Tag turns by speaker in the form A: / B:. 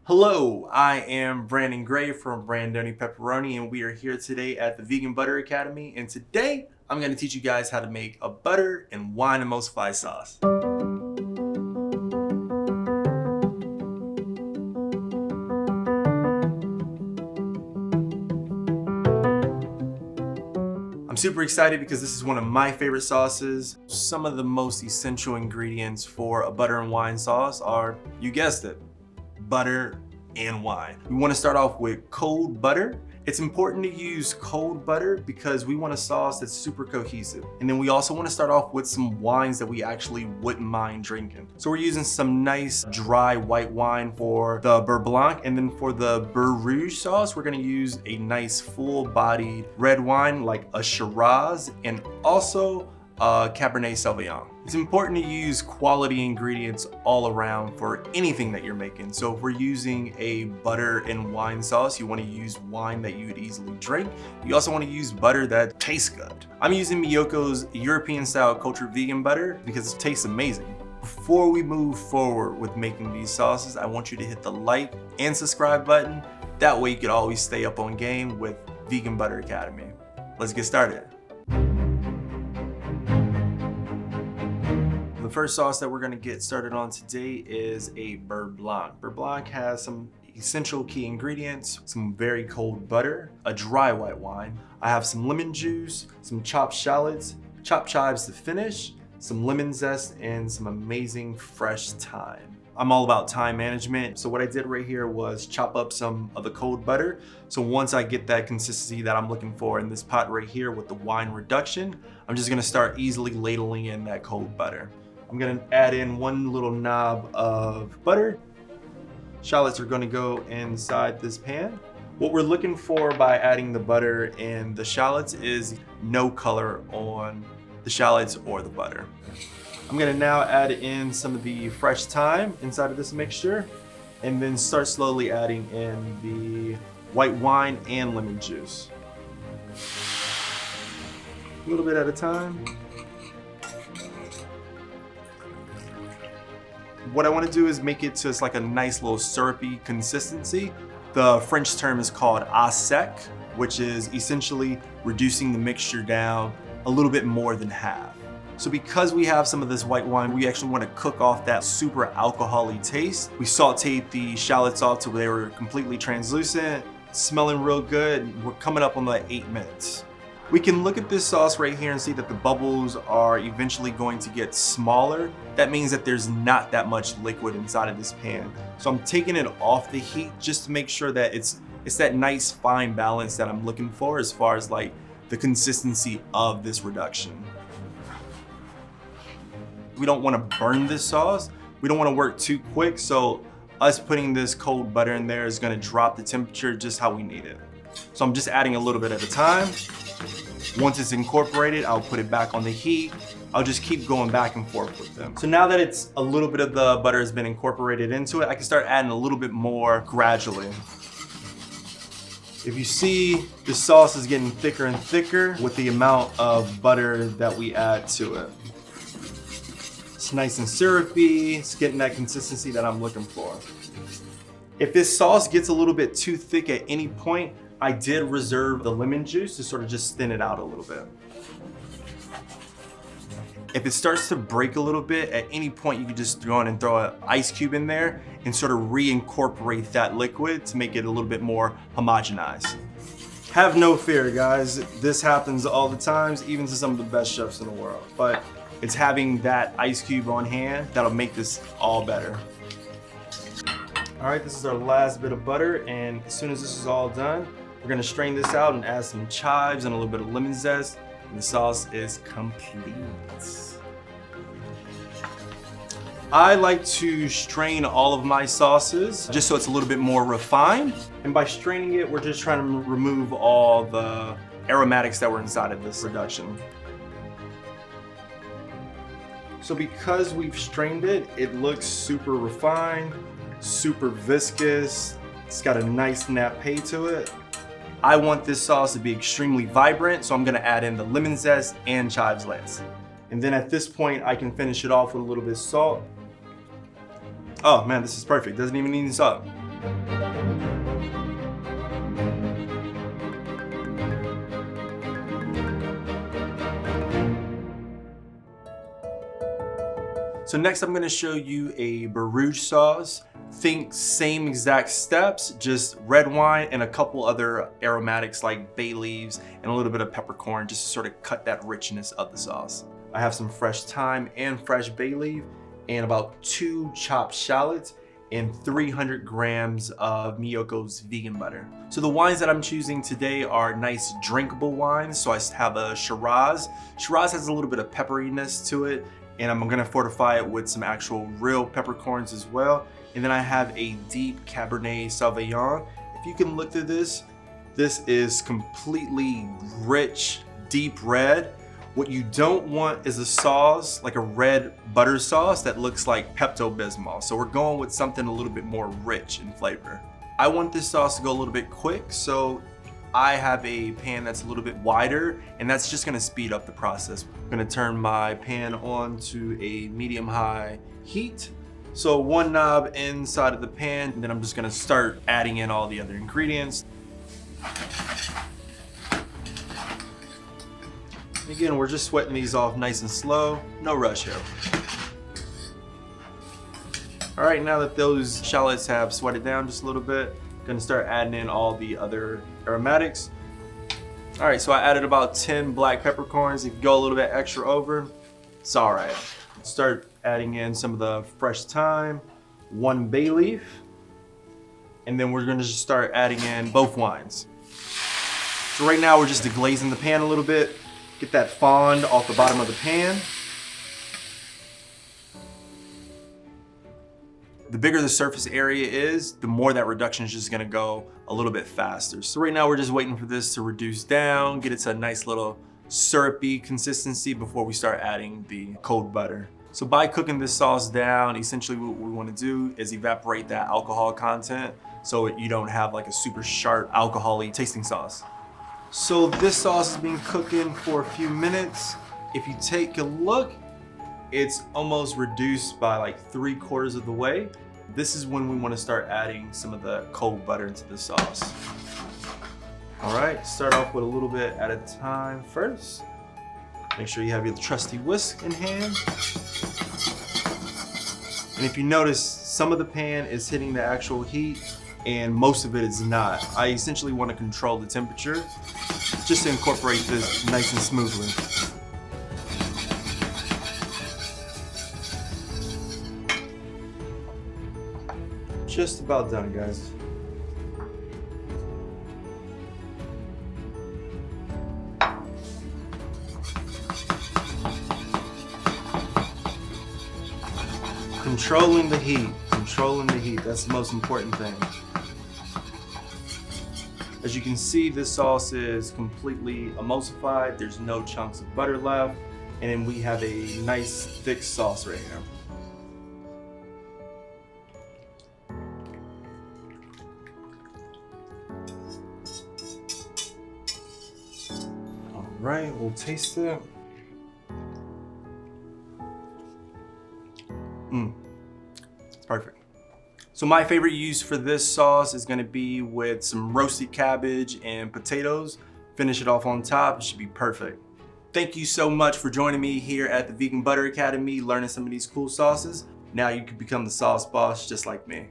A: Hello, I am Brandon Gray from Brandoni Pepperoni, and we are here today at the Vegan Butter Academy. And today, I'm going to teach you guys how to make a butter and wine emulsified sauce. I'm super excited because this is one of my favorite sauces. Some of the most essential ingredients for a butter and wine sauce are, you guessed it, butter and wine. We want to start off with cold butter. It's important to use cold butter because we want a sauce that's super cohesive. And then we also want to start off with some wines that we actually wouldn't mind drinking. So we're using some nice dry white wine for the Beurre Blanc, and then for the Beurre Rouge sauce, we're going to use a nice full-bodied red wine like a Shiraz and also Cabernet Sauvignon. It's important to use quality ingredients all around for anything that you're making. So if we're using a butter and wine sauce, you want to use wine that you would easily drink. You also want to use butter that tastes good. I'm using Miyoko's European style cultured vegan butter because it tastes amazing. Before we move forward with making these sauces, I want you to hit the like and subscribe button. That way you can always stay up on game with Vegan Butter Academy. Let's get started. The first sauce that we're going to get started on today is a Beurre Blanc. Beurre Blanc has some essential key ingredients, some very cold butter, a dry white wine. I have some lemon juice, some chopped shallots, chopped chives to finish, some lemon zest, and some amazing fresh thyme. I'm all about time management. So what I did right here was chop up some of the cold butter. So once I get that consistency that I'm looking for in this pot right here with the wine reduction, I'm just going to start easily ladling in that cold butter. I'm gonna add in one little knob of butter. Shallots are gonna go inside this pan. What we're looking for by adding the butter and the shallots is no color on the shallots or the butter. I'm gonna now add in some of the fresh thyme inside of this mixture and then start slowly adding in the white wine and lemon juice. A little bit at a time. What I want to do is make it to it's like a nice little syrupy consistency. The French term is called à sec, which is essentially reducing the mixture down a little bit more than half. So because we have some of this white wine, we actually want to cook off that super alcoholic taste. We sauteed the shallots off till they were completely translucent, smelling real good. We're coming up on like 8 minutes. We can look at this sauce right here and see that the bubbles are eventually going to get smaller. That means that there's not that much liquid inside of this pan. So I'm taking it off the heat just to make sure that it's that nice fine balance that I'm looking for as far as like the consistency of this reduction. We don't want to burn this sauce. We don't want to work too quick. So us putting this cold butter in there is going to drop the temperature just how we need it. So I'm just adding a little bit at a time. Once it's incorporated, I'll put it back on the heat. I'll just keep going back and forth with them. So now that it's a little bit of the butter has been incorporated into it, I can start adding a little bit more gradually. If you see, the sauce is getting thicker and thicker with the amount of butter that we add to it. It's nice and syrupy. It's getting that consistency that I'm looking for. If this sauce gets a little bit too thick at any point, I did reserve the lemon juice to sort of just thin it out a little bit. If it starts to break a little bit, at any point you can just throw an ice cube in there and sort of reincorporate that liquid to make it a little bit more homogenized. Have no fear, guys. This happens all the time, even to some of the best chefs in the world. But it's having that ice cube on hand that'll make this all better. All right, this is our last bit of butter, and as soon as this is all done, we're gonna strain this out and add some chives and a little bit of lemon zest, and the sauce is complete. I like to strain all of my sauces just so it's a little bit more refined. And by straining it, we're just trying to remove all the aromatics that were inside of this reduction. So because we've strained it, it looks super refined, super viscous. It's got a nice nappe to it. I want this sauce to be extremely vibrant, so I'm gonna add in the lemon zest and chives last. And then at this point, I can finish it off with a little bit of salt. Oh man, this is perfect. Doesn't even need any salt. So next I'm gonna show you a Beurre Rouge sauce. Think same exact steps, just red wine and a couple other aromatics like bay leaves and a little bit of peppercorn just to sort of cut that richness of the sauce. I have some fresh thyme and fresh bay leaf and about 2 chopped shallots and 300 grams of Miyoko's vegan butter. So the wines that I'm choosing today are nice drinkable wines. So I have a Shiraz. Shiraz has a little bit of pepperiness to it, and I'm gonna fortify it with some actual real peppercorns as well. And then I have a deep Cabernet Sauvignon. If you can look through this, this is completely rich, deep red. What you don't want is a sauce, like a red butter sauce that looks like Pepto-Bismol. So we're going with something a little bit more rich in flavor. I want this sauce to go a little bit quick, so I have a pan that's a little bit wider, and that's just gonna speed up the process. I'm gonna turn my pan on to a medium-high heat. So 1 knob inside of the pan, and then I'm just gonna start adding in all the other ingredients. Again, we're just sweating these off nice and slow, no rush here. All right, now that those shallots have sweated down just a little bit, I'm gonna start adding in all the other aromatics. All right, so I added about 10 black peppercorns. If you go a little bit extra over, it's all right. Start adding in some of the fresh thyme, 1 bay leaf, and then we're gonna just start adding in both wines. So right now we're just deglazing the pan a little bit, get that fond off the bottom of the pan. The bigger the surface area is, the more that reduction is just gonna go a little bit faster. So right now we're just waiting for this to reduce down, get it to a nice little syrupy consistency before we start adding the cold butter. So by cooking this sauce down, essentially what we wanna do is evaporate that alcohol content so you don't have like a super sharp alcohol-y tasting sauce. So this sauce has been cooking for a few minutes. If you take a look, it's almost reduced by like 3/4 of the way. This is when we want to start adding some of the cold butter into the sauce. All right, start off with a little bit at a time first. Make sure you have your trusty whisk in hand. And if you notice, some of the pan is hitting the actual heat and most of it is not. I essentially want to control the temperature just to incorporate this nice and smoothly. Just about done, guys. Controlling the heat, that's the most important thing. As you can see, this sauce is completely emulsified. There's no chunks of butter left. And then we have a nice thick sauce right here. All right, we'll taste it. Perfect. So my favorite use for this sauce is gonna be with some roasted cabbage and potatoes. Finish it off on top, it should be perfect. Thank you so much for joining me here at the Vegan Butter Academy, learning some of these cool sauces. Now you can become the sauce boss just like me.